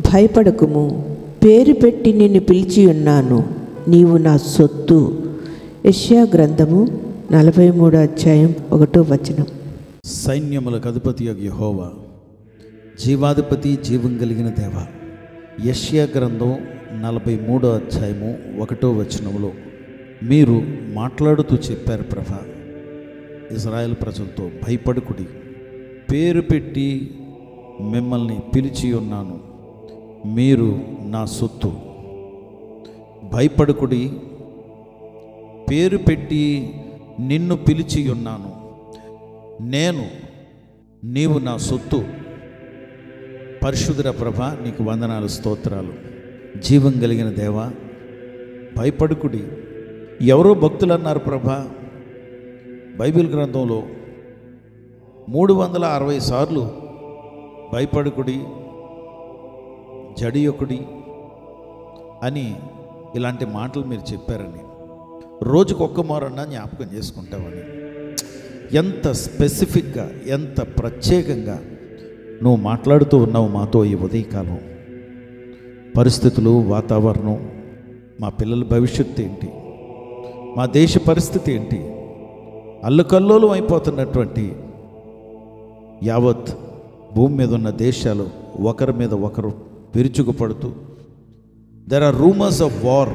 భయపడకుము, పేరు పెట్టి నిన్ను పిలిచి ఉన్నాను, నీవు నా సొత్తు. యెషయా గ్రంథము 43 అధ్యాయం 1వ వచనం. సైన్యములకు అధిపతి యెహోవా, జీవాధిపతి, జీవం కలిగిన దేవ. యెషయా గ్రంథం 43 అధ్యాయము 1వ వచనములో మీరు మాట్లాడుతూ చెప్పారు ప్రభా, ఇజ్రాయెల్ ప్రజలతో, భయపడకుడి, పేరు పెట్టి మిమ్మల్ని పిలిచి ఉన్నాను, మీరు నా సొత్తు. భయపడకుడి, పేరు పెట్టి నిన్ను పిలిచి ఉన్నాను, నీవు నా సొత్తు. పరిశుద్ధ ప్రభ, నీకు వందనాలు, స్తోత్రాలు. జీవం కలిగిన దేవా, భయపడకుడి. ఎవరో భక్తులు అన్నారు ప్రభా, బైబిల్ గ్రంథంలో 360 సార్లు భయపడకుడి, జడియొకుడి అని ఇలాంటి మాటలు మీరు చెప్పారని, రోజుకు ఒక్క మారన్నా జ్ఞాపకం చేసుకుంటావని. ఎంత స్పెసిఫిక్గా, ఎంత ప్రత్యేకంగా నువ్వు మాట్లాడుతూ ఉన్నావు మాతో ఈ ఉదయకాలం. పరిస్థితులు, వాతావరణం, మా పిల్లల భవిష్యత్తు ఏంటి, మా దేశ పరిస్థితి ఏంటి, అల్లుకల్లోలం అయిపోతున్నటువంటి యావత్ భూమి మీద ఉన్న దేశాలు ఒకరి మీద ఒకరు విరుచుకుపడుతూ, there are rumours of war,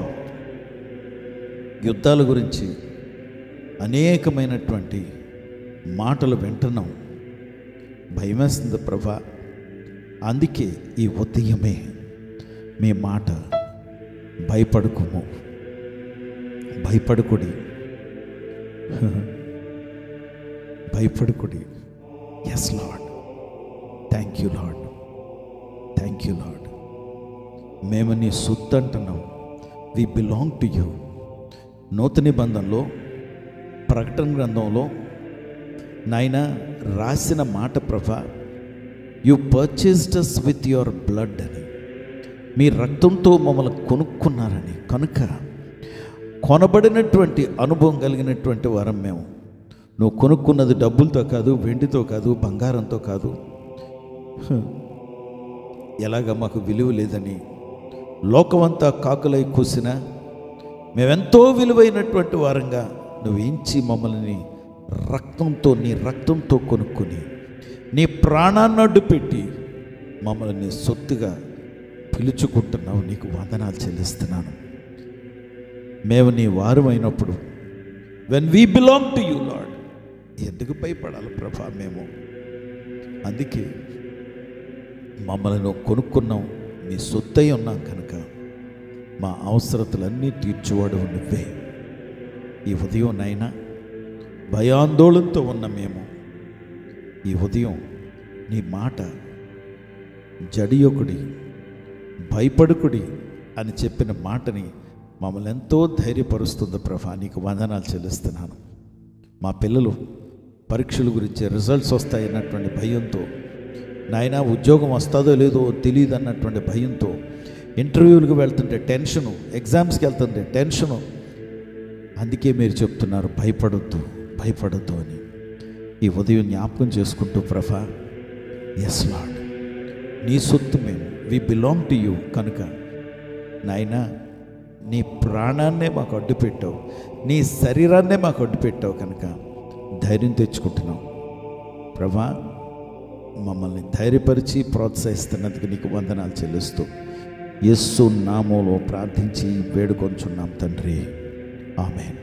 యుద్ధాల గురించి అనేకమైనటువంటి మాటలు వింటున్నాం. భయమేస్తుంది ప్రభా. అందుకే ఈ ఉదయమే మీ మాట, భయపడకుము, భయపడకుడి, భయపడకుడి. Yes lord, thank you lord, thank you lord. మేము నీ సొత్తు అంటున్నాం. We belong to you. నూతన నిబంధనలో, ప్రకటన గ్రంథంలో నాయన రాసిన మాట ప్రభా, you purchased us with your blood అని, మీ రక్తంతో మమ్మల్ని కొనుక్కున్నారని. కనుక కొనబడినటువంటి అనుభవం కలిగినటువంటి వారం మేము. నువ్వు కొనుక్కున్నది డబ్బులతో కాదు, వెండితో కాదు, బంగారంతో కాదు. ఎలాగ మాకు విలువ లేదని లోకమంతా కాకులై కూసినా మేమెంతో విలువైనటువంటి వారంగా నువ్వు ఎంచి మమ్మల్ని రక్తంతో, నీ రక్తంతో కొనుక్కొని, నీ ప్రాణాన్ని అడ్డు పెట్టి మమ్మల్ని నీ సొత్తుగా పిలుచుకుంటున్నావు. నీకు వందనాలు చెల్లిస్తున్నాను. మేము నీ వారు అయినప్పుడు, when we belong to you lord, ఎందుకు భయపడాలి ప్రభా మేము? అందుకే మమ్మల్ని నువ్వు కొనుక్కున్నావు, నీ సొత్తై ఉన్నాం కనుక మా అవసరతలన్నీ తీర్చువాడు నువ్వే. ఈ ఉదయం నైనా భయాందోళనతో ఉన్న మేము ఈ ఉదయం నీ మాట, జడియొకుడి, భయపడుకుడి అని చెప్పిన మాటని మమ్మల్ని ఎంతో ధైర్యపరుస్తుంది ప్రభా. నీకు వందనాలు చెల్లిస్తున్నాను. మా పిల్లలు పరీక్షల గురించి, రిజల్ట్స్ వస్తాయన్నటువంటి భయంతో, నాయన ఉద్యోగం వస్తుందో లేదో తెలియదు అన్నటువంటి భయంతో, ఇంటర్వ్యూలకు వెళ్తుంటే టెన్షను, ఎగ్జామ్స్కి వెళ్తుంటే టెన్షను. అందుకే మీరు చెప్తున్నారు భయపడొద్దు, భయపడొద్దు అని. ఈ ఉదయం జ్ఞాపకం చేసుకుంటూ ప్రభా, ఎస్ లార్డ్, నీ సొత్తు మేము, వి బిలాంగ్ టు యూ. కనుక నాయన నీ ప్రాణాన్నే మాకు అడ్డు పెట్టావు, నీ శరీరాన్నే మాకు అడ్డు పెట్టావు. కనుక ధైర్యం తెచ్చుకుంటున్నాం ప్రభా. మమ్మల్ని ధైర్యపరిచి ప్రోత్సహిస్తున్నందుకు నీకు వందనాలు చెల్లిస్తూ యేసు నామములో ప్రార్థించి వేడుకొంచున్నాం తండ్రి. ఆమేన్.